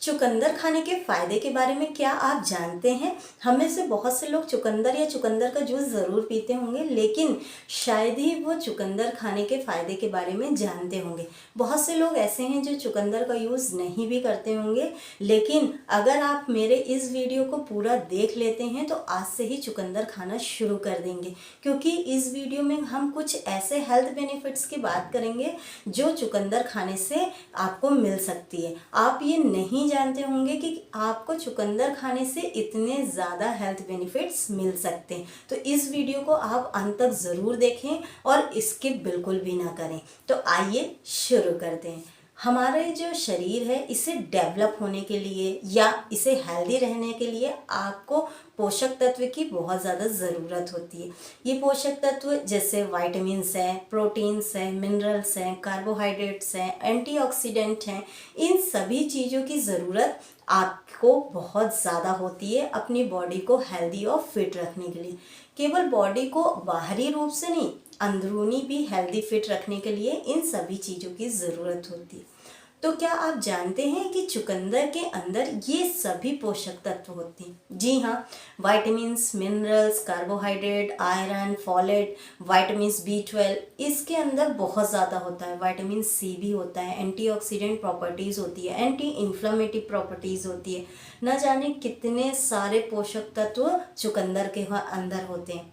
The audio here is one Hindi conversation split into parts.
चुकंदर खाने के फ़ायदे के बारे में क्या आप जानते हैं? हम में से बहुत से लोग चुकंदर या चुकंदर का जूस ज़रूर पीते होंगे, लेकिन शायद ही वो चुकंदर खाने के फ़ायदे के बारे में जानते होंगे। बहुत से लोग ऐसे हैं जो चुकंदर का यूज़ नहीं भी करते होंगे, लेकिन अगर आप मेरे इस वीडियो को पूरा देख लेते हैं तो आज से ही चुकंदर खाना शुरू कर देंगे, क्योंकि इस वीडियो में हम कुछ ऐसे हेल्थ बेनिफिट्स की बात करेंगे जो चुकंदर खाने से आपको मिल सकती है। आप ये नहीं जानते होंगे कि आपको चुकंदर खाने से इतने ज़्यादा हेल्थ बेनिफिट्स मिल सकते हैं। तो इस वीडियो को आप अंत तक ज़रूर देखें और स्किप बिल्कुल भी ना करें। तो आइए शुरू करते हैं। हमारे जो शरीर है इसे डेवलप होने के लिए या इसे हेल्दी रहने के लिए आपको पोषक तत्व की बहुत ज़्यादा ज़रूरत होती है। ये पोषक तत्व जैसे विटामिन्स हैं, प्रोटीन्स हैं, मिनरल्स हैं, कार्बोहाइड्रेट्स हैं, एंटीऑक्सीडेंट हैं, इन सभी चीज़ों की ज़रूरत आपको बहुत ज़्यादा होती है अपनी बॉडी को हेल्दी और फिट रखने के लिए। केवल बॉडी को बाहरी रूप से नहीं, अंदरूनी भी हेल्दी फिट रखने के लिए इन सभी चीज़ों की ज़रूरत होती है। तो क्या आप जानते हैं कि चुकंदर के अंदर ये सभी पोषक तत्व होते हैं? जी हाँ, vitamins, minerals, carbohydrate, iron, folate, vitamins B12 इसके अंदर बहुत ज़्यादा होता है। विटामिन C भी होता है, एंटीऑक्सीडेंट प्रॉपर्टीज़ होती है, एंटी इन्फ्लेमेटरी प्रॉपर्टीज़ होती है। न जाने कितने सारे पोषक तत्व चुकंदर के अंदर होते हैं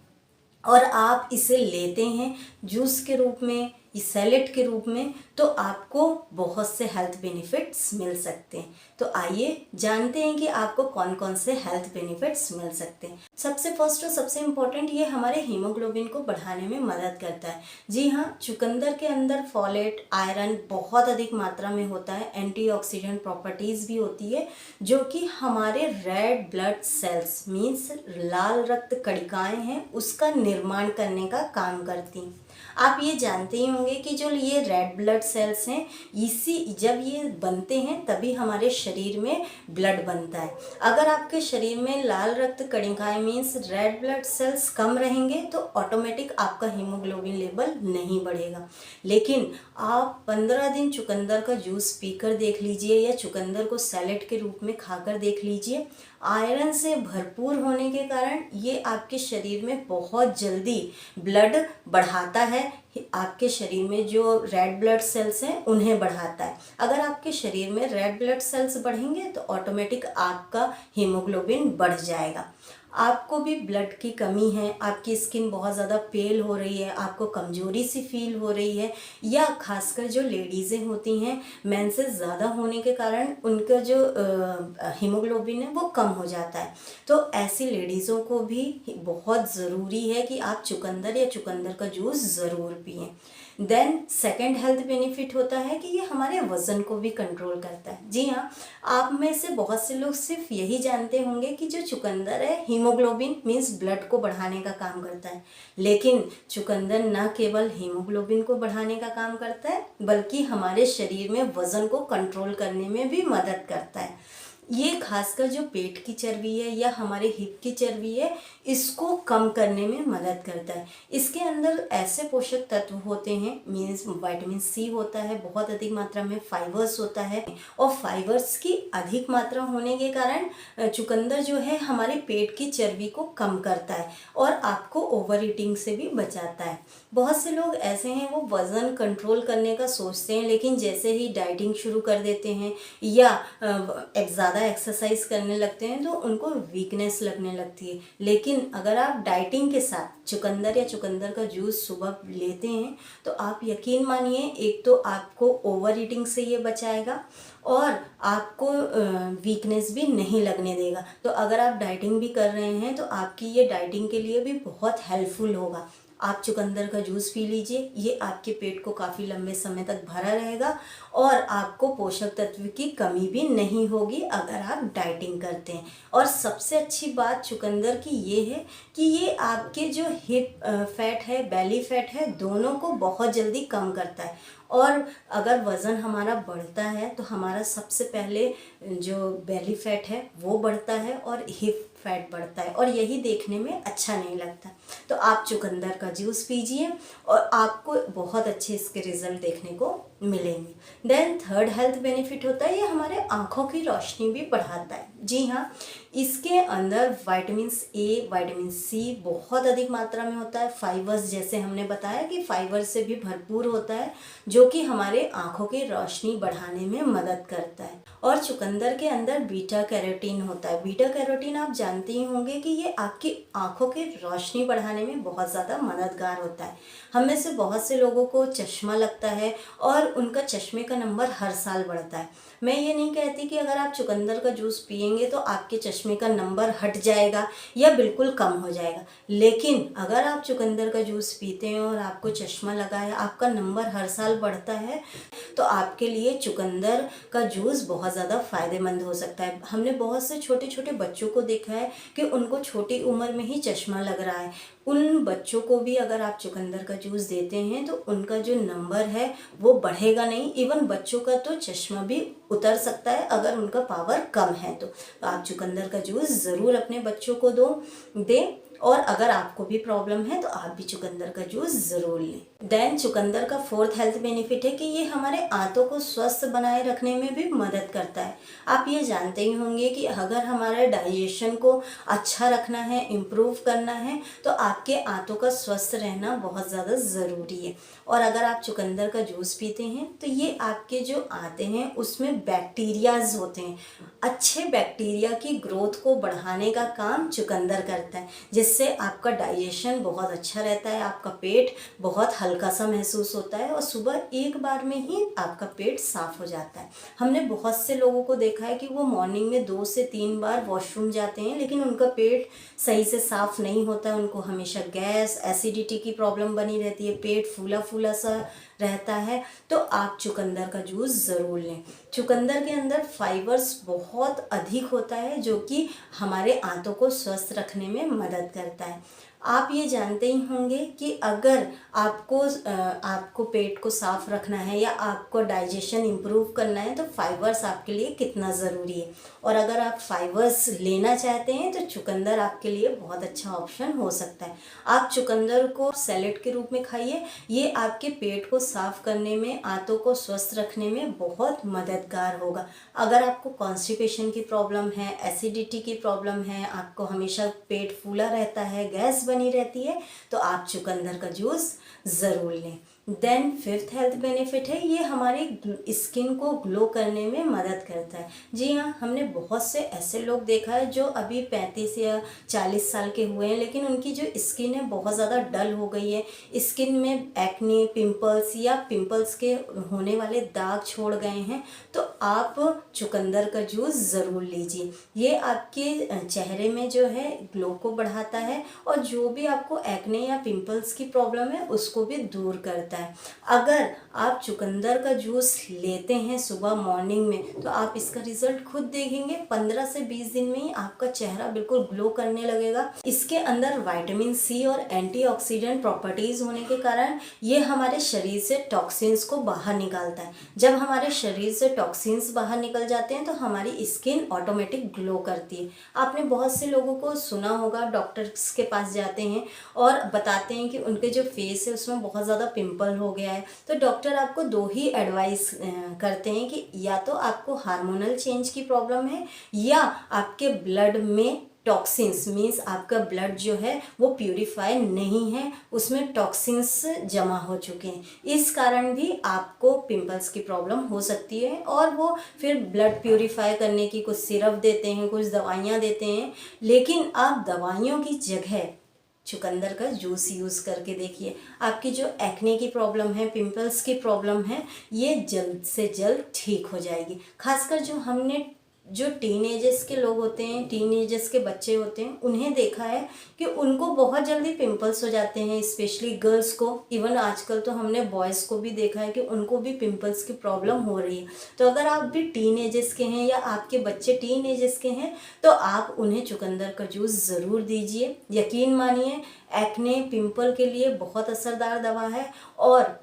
और आप इसे लेते हैं जूस के रूप में, सैलेड के रूप में, तो आपको बहुत से हेल्थ बेनिफिट्स मिल सकते हैं। तो आइए जानते हैं कि आपको कौन कौन से हेल्थ बेनिफिट्स मिल सकते हैं। सबसे फर्स्ट और सबसे इम्पोर्टेंट, ये हमारे हीमोग्लोबिन को बढ़ाने में मदद करता है। जी हाँ, चुकंदर के अंदर फॉलेट, आयरन बहुत अधिक मात्रा में होता है। एंटीऑक्सीडेंट प्रॉपर्टीज़ भी होती है जो कि हमारे रेड ब्लड सेल्स मीन्स लाल रक्त कणिकाएँ हैं उसका निर्माण करने का काम करती हैं। आप ये जानते ही होंगे कि जो ये रेड ब्लड सेल्स हैं, इसी जब ये बनते हैं तभी हमारे शरीर में ब्लड बनता है। अगर आपके शरीर में लाल रक्त कणिकाएं मीन्स रेड ब्लड सेल्स कम रहेंगे तो ऑटोमेटिक आपका हीमोग्लोबिन लेवल नहीं बढ़ेगा। लेकिन आप 15 दिन चुकंदर का जूस पीकर देख लीजिए या चुकंदर को सैलेड के रूप में खाकर देख लीजिए, आयरन से भरपूर होने के कारण ये आपके शरीर में बहुत जल्दी ब्लड बढ़ाता है। आपके शरीर में जो रेड ब्लड सेल्स हैं उन्हें बढ़ाता है। अगर आपके शरीर में रेड ब्लड सेल्स बढ़ेंगे तो ऑटोमेटिक आपका हीमोग्लोबिन बढ़ जाएगा। आपको भी ब्लड की कमी है, आपकी स्किन बहुत ज़्यादा पेल हो रही है, आपको कमज़ोरी सी फील हो रही है, या खासकर जो लेडीज़ें होती हैं मेंसेस ज़्यादा होने के कारण उनका जो हीमोग्लोबिन है वो कम हो जाता है, तो ऐसी लेडीज़ों को भी बहुत ज़रूरी है कि आप चुकंदर या चुकंदर का जूस ज़रूर पिएं। देन सेकंड हेल्थ बेनिफिट होता है कि ये हमारे वज़न को भी कंट्रोल करता है। जी हाँ, आप में से बहुत से लोग सिर्फ यही जानते होंगे कि जो चुकंदर है हीमोग्लोबिन मीन्स ब्लड को बढ़ाने का काम करता है, लेकिन चुकंदर न केवल हीमोग्लोबिन को बढ़ाने का काम करता है बल्कि हमारे शरीर में वज़न को कंट्रोल करने में भी मदद करता है। ये खासकर जो पेट की चर्बी है या हमारे हिप की चर्बी है इसको कम करने में मदद करता है। इसके अंदर ऐसे पोषक तत्व होते हैं मीन्स विटामिन C होता है, बहुत अधिक मात्रा में फाइबर्स होता है, और फाइबर्स की अधिक मात्रा होने के कारण चुकंदर जो है हमारे पेट की चर्बी को कम करता है और आपको ओवर ईटिंग से भी बचाता है। बहुत से लोग ऐसे हैं वो वज़न कंट्रोल करने का सोचते हैं, लेकिन जैसे ही डाइटिंग शुरू कर देते हैं या ज़्यादा एक्सरसाइज करने लगते हैं तो उनको वीकनेस लगने लगती है। लेकिन अगर आप डाइटिंग के साथ चुकंदर या चुकंदर का जूस सुबह लेते हैं तो आप यकीन मानिए, एक तो आपको ओवर ईटिंग से ये बचाएगा और आपको वीकनेस भी नहीं लगने देगा। तो अगर आप डाइटिंग भी कर रहे हैं तो आपकी ये डाइटिंग के लिए भी बहुत हेल्पफुल होगा। आप चुकंदर का जूस पी लीजिए, ये आपके पेट को काफ़ी लंबे समय तक भरा रहेगा और आपको पोषक तत्व की कमी भी नहीं होगी अगर आप डाइटिंग करते हैं। और सबसे अच्छी बात चुकंदर की ये है कि ये आपके जो हिप फैट है, बेली फैट है, दोनों को बहुत जल्दी कम करता है। और अगर वज़न हमारा बढ़ता है तो हमारा सबसे पहले जो बेली फैट है वो बढ़ता है और हिप फैट बढ़ता है, और यही देखने में अच्छा नहीं लगता। तो आप चुकंदर का जूस पीजिए और आपको बहुत अच्छे इसके रिज़ल्ट देखने को मिलेंगे। देन थर्ड हेल्थ बेनिफिट होता है, ये हमारे आँखों की रोशनी भी बढ़ाता है। जी हाँ, इसके अंदर विटामिन ए, विटामिन सी बहुत अधिक मात्रा में होता है। फाइबर्स, जैसे हमने बताया कि फाइबर से भी भरपूर होता है, जो कि हमारे आँखों की रोशनी बढ़ाने में मदद करता है। और चुकंदर के अंदर बीटा कैरोटीन होता है। बीटा कैरोटीन आप जानते ही होंगे कि ये आपकी आँखों की रोशनी बढ़ाने में बहुत ज़्यादा मददगार होता है। हम में से बहुत से लोगों को चश्मा लगता है और उनका चश्मे का नंबर हर साल बढ़ता है। मैं ये नहीं कहती कि अगर आप चुकंदर का जूस पिएंगे तो आपके चश्मे का नंबर हट जाएगा या बिल्कुल कम हो जाएगा, लेकिन अगर आप चुकंदर का जूस पीते हैं और आपको चश्मा लगा है, आपका नंबर हर साल बढ़ता है, तो आपके लिए चुकंदर का जूस बहुत ज़्यादा फ़ायदेमंद हो सकता है। हमने बहुत से छोटे छोटे बच्चों को देखा है कि उनको छोटी उम्र में ही चश्मा लग रहा है। उन बच्चों को भी अगर आप चुकंदर का जूस देते हैं तो उनका जो नंबर है वो बढ़ेगा नहीं, इवन बच्चों का तो चश्मा भी उतर सकता है अगर उनका पावर कम है। तो आप चुकंदर का जूस ज़रूर अपने बच्चों को दें, और अगर आपको भी प्रॉब्लम है तो आप भी चुकंदर का जूस ज़रूर लें। देन चुकंदर का फोर्थ हेल्थ बेनिफिट है कि ये हमारे आंतों को स्वस्थ बनाए रखने में भी मदद करता है। आप ये जानते ही होंगे कि अगर हमारे डाइजेशन को अच्छा रखना है, इम्प्रूव करना है, तो आपके आंतों का स्वस्थ रहना बहुत ज़्यादा ज़रूरी है। और अगर आप चुकंदर का जूस पीते हैं तो ये आपके जो आते हैं उसमें बैक्टीरियाज होते हैं, अच्छे बैक्टीरिया की ग्रोथ को बढ़ाने का काम चुकंदर करता है, जिससे आपका डाइजेशन बहुत अच्छा रहता है, आपका पेट बहुत हल्का सा महसूस होता है और सुबह एक बार में ही आपका पेट साफ हो जाता है। हमने बहुत से लोगों को देखा है कि वो मॉर्निंग में 2 से 3 बार वॉशरूम जाते हैं, लेकिन उनका पेट सही से साफ नहीं होता, उनको हमेशा गैस, एसिडिटी की प्रॉब्लम बनी रहती है, पेट फूला फूला सा रहता है। तो आप चुकंदर का जूस ज़रूर लें। चुकंदर के अंदर फाइबर्स बहुत अधिक होता है, जो कि हमारे आंतों को स्वस्थ रखने में मदद करता है। आप ये जानते ही होंगे कि अगर आपको पेट को साफ रखना है या आपको डाइजेशन इम्प्रूव करना है तो फाइबर्स आपके लिए कितना ज़रूरी है। और अगर आप फाइबर्स लेना चाहते हैं तो चुकंदर आपके लिए बहुत अच्छा ऑप्शन हो सकता है। आप चुकंदर को सैलेड के रूप में खाइए, ये आपके पेट को साफ करने में, आंतों को स्वस्थ रखने में बहुत मददगार होगा। अगर आपको कॉन्स्टिपेशन की प्रॉब्लम है, एसिडिटी की प्रॉब्लम है, आपको हमेशा पेट फूला रहता है, गैस बनी रहती है, तो आप चुकंदर का जूस ज़रूर लें। देन फिफ्थ हेल्थ बेनिफिट है, ये हमारी स्किन को ग्लो करने में मदद करता है। जी हाँ, हमने बहुत से ऐसे लोग देखा है जो अभी 35 या 40 साल के हुए हैं, लेकिन उनकी जो स्किन है बहुत ज़्यादा डल हो गई है, स्किन में एक्ने, पिंपल्स या पिंपल्स के होने वाले दाग छोड़ गए हैं। तो आप चुकंदर का जूस ज़रूर लीजिए, ये आपके चेहरे में जो है ग्लो को बढ़ाता है और जो भी आपको एक्ने या पिंपल्स की प्रॉब्लम है उसको भी दूर करता है। अगर आप चुकंदर का जूस लेते हैं सुबह मॉर्निंग में तो आप इसका रिजल्ट खुद देखेंगे, 15 से 20 दिन में ही आपका चेहरा बिल्कुल ग्लो करने लगेगा। इसके अंदर विटामिन सी और एंटीऑक्सीडेंट प्रॉपर्टीज होने के कारण ये हमारे शरीर से टॉक्सिन्स को बाहर निकालता है। जब हमारे शरीर से टॉक्सिन्स बाहर निकल जाते हैं तो हमारी स्किन ऑटोमेटिक ग्लो करती है। आपने बहुत से लोगों को सुना होगा, डॉक्टर्स के पास जाते हैं और बताते हैं कि उनके जो फेस है उसमें बहुत ज़्यादा पिंपल हो गया है, तो डॉक्टर आपको 2 ही एडवाइस करते हैं कि या तो आपको हार्मोनल चेंज की प्रॉब्लम है या आपके ब्लड में टॉक्सिन्स, मीन्स आपका ब्लड जो है वो प्यूरिफाई नहीं है, उसमें टॉक्सिन्स जमा हो चुके हैं, इस कारण भी आपको पिंपल्स की प्रॉब्लम हो सकती है। और वो फिर ब्लड प्यूरिफाई करने की कुछ सिरप देते हैं, कुछ दवाइयाँ देते हैं, लेकिन आप दवाइयों की जगह चुकंदर का जूस यूज़ करके देखिए, आपकी जो एक्ने की प्रॉब्लम है, पिंपल्स की प्रॉब्लम है, ये जल्द से जल्द ठीक हो जाएगी। खासकर जो टीनेजर्स के लोग होते हैं, टीनेजर्स के बच्चे होते हैं, उन्हें देखा है कि उनको बहुत जल्दी पिंपल्स हो जाते हैं, स्पेशली गर्ल्स को। इवन आजकल तो हमने बॉयज़ को भी देखा है कि उनको भी पिंपल्स की प्रॉब्लम हो रही है। तो अगर आप भी टीनेजर्स के हैं या आपके बच्चे टीनेजर्स के हैं तो आप उन्हें चुकंदर का जूस ज़रूर दीजिए। यकीन मानिए, एक्ने, पिंपल के लिए बहुत असरदार दवा है और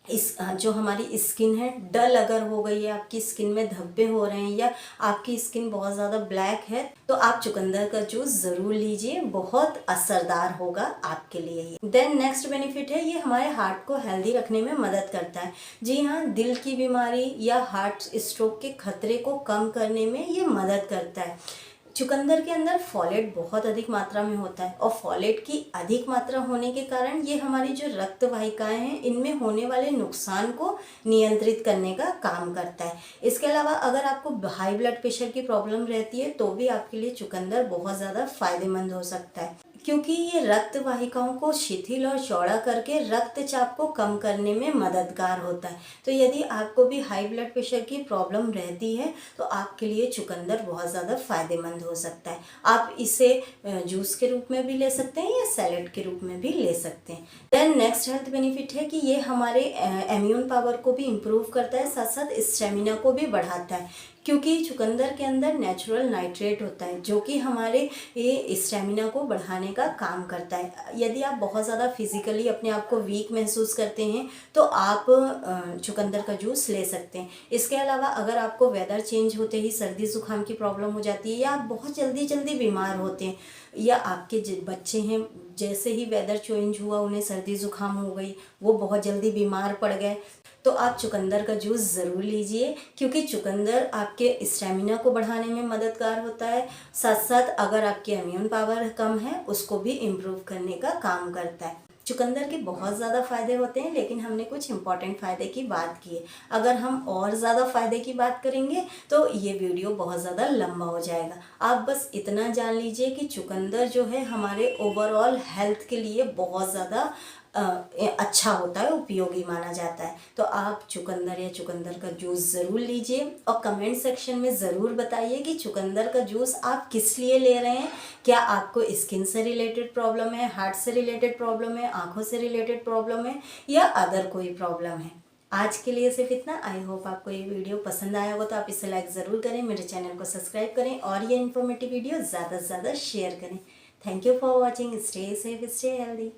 जो हमारी स्किन है डल अगर हो गई है, आपकी स्किन में धब्बे हो रहे हैं या आपकी स्किन बहुत ज़्यादा ब्लैक है, तो आप चुकंदर का जूस ज़रूर लीजिए, बहुत असरदार होगा आपके लिए ये। देन नेक्स्ट बेनिफिट है, ये हमारे हार्ट को हेल्दी रखने में मदद करता है। जी हाँ, दिल की बीमारी या हार्ट स्ट्रोक के खतरे को कम करने में ये मदद करता है। चुकंदर के अंदर फॉलेट बहुत अधिक मात्रा में होता है और फॉलेट की अधिक मात्रा होने के कारण ये हमारी जो रक्त वाहिकाएं हैं इनमें होने वाले नुकसान को नियंत्रित करने का काम करता है। इसके अलावा अगर आपको हाई ब्लड प्रेशर की प्रॉब्लम रहती है तो भी आपके लिए चुकंदर बहुत ज़्यादा फायदेमंद हो सकता है, क्योंकि ये रक्त वाहिकाओं को शिथिल और चौड़ा करके रक्तचाप को कम करने में मददगार होता है। तो यदि आपको भी हाई ब्लड प्रेशर की प्रॉब्लम रहती है तो आपके लिए चुकंदर बहुत ज़्यादा फायदेमंद हो सकता है। आप इसे जूस के रूप में भी ले सकते हैं या सैलेड के रूप में भी ले सकते हैं। देन नेक्स्ट हेल्थ बेनिफिट है कि ये हमारे इम्यून पावर को भी इम्प्रूव करता है, साथ साथ स्टेमिना को भी बढ़ाता है, क्योंकि चुकंदर के अंदर नेचुरल नाइट्रेट होता है जो कि हमारे ये स्टेमिना को बढ़ाने का काम करता है। यदि आप बहुत ज़्यादा फिजिकली अपने आप को वीक महसूस करते हैं तो आप चुकंदर का जूस ले सकते हैं। इसके अलावा अगर आपको वेदर चेंज होते ही सर्दी जुकाम की प्रॉब्लम हो जाती है या आप बहुत जल्दी जल्दी बीमार होते हैं या आपके बच्चे हैं, जैसे ही वेदर चेंज हुआ उन्हें सर्दी जुकाम हो गई, वो बहुत जल्दी बीमार पड़ गए, तो आप चुकंदर का जूस ज़रूर लीजिए, क्योंकि चुकंदर आपके स्टेमिना को बढ़ाने में मददगार होता है, साथ साथ अगर आपकी इम्यून पावर कम है उसको भी इम्प्रूव करने का काम करता है। चुकंदर के बहुत ज़्यादा फ़ायदे होते हैं, लेकिन हमने कुछ इंपॉर्टेंट फ़ायदे की बात की है। अगर हम और ज़्यादा फ़ायदे की बात करेंगे तो ये वीडियो बहुत ज़्यादा लंबा हो जाएगा। आप बस इतना जान लीजिए कि चुकंदर जो है हमारे ओवरऑल हेल्थ के लिए बहुत ज़्यादा अच्छा होता है, उपयोगी माना जाता है। तो आप चुकंदर या चुकंदर का जूस ज़रूर लीजिए और कमेंट सेक्शन में ज़रूर बताइए कि चुकंदर का जूस आप किस लिए ले रहे हैं। क्या आपको स्किन से रिलेटेड प्रॉब्लम है, हार्ट से रिलेटेड प्रॉब्लम है, आँखों से रिलेटेड प्रॉब्लम है या अदर कोई प्रॉब्लम है। आज के लिए सिर्फ इतना। आई होप आपको ये वीडियो पसंद आया होगा, तो आप इसे लाइक ज़रूर करें, मेरे चैनल को सब्सक्राइब करें और ये इन्फॉर्मेटिव वीडियो ज़्यादा से ज़्यादा शेयर करें। Thank you for watching. Stay safe, stay healthy.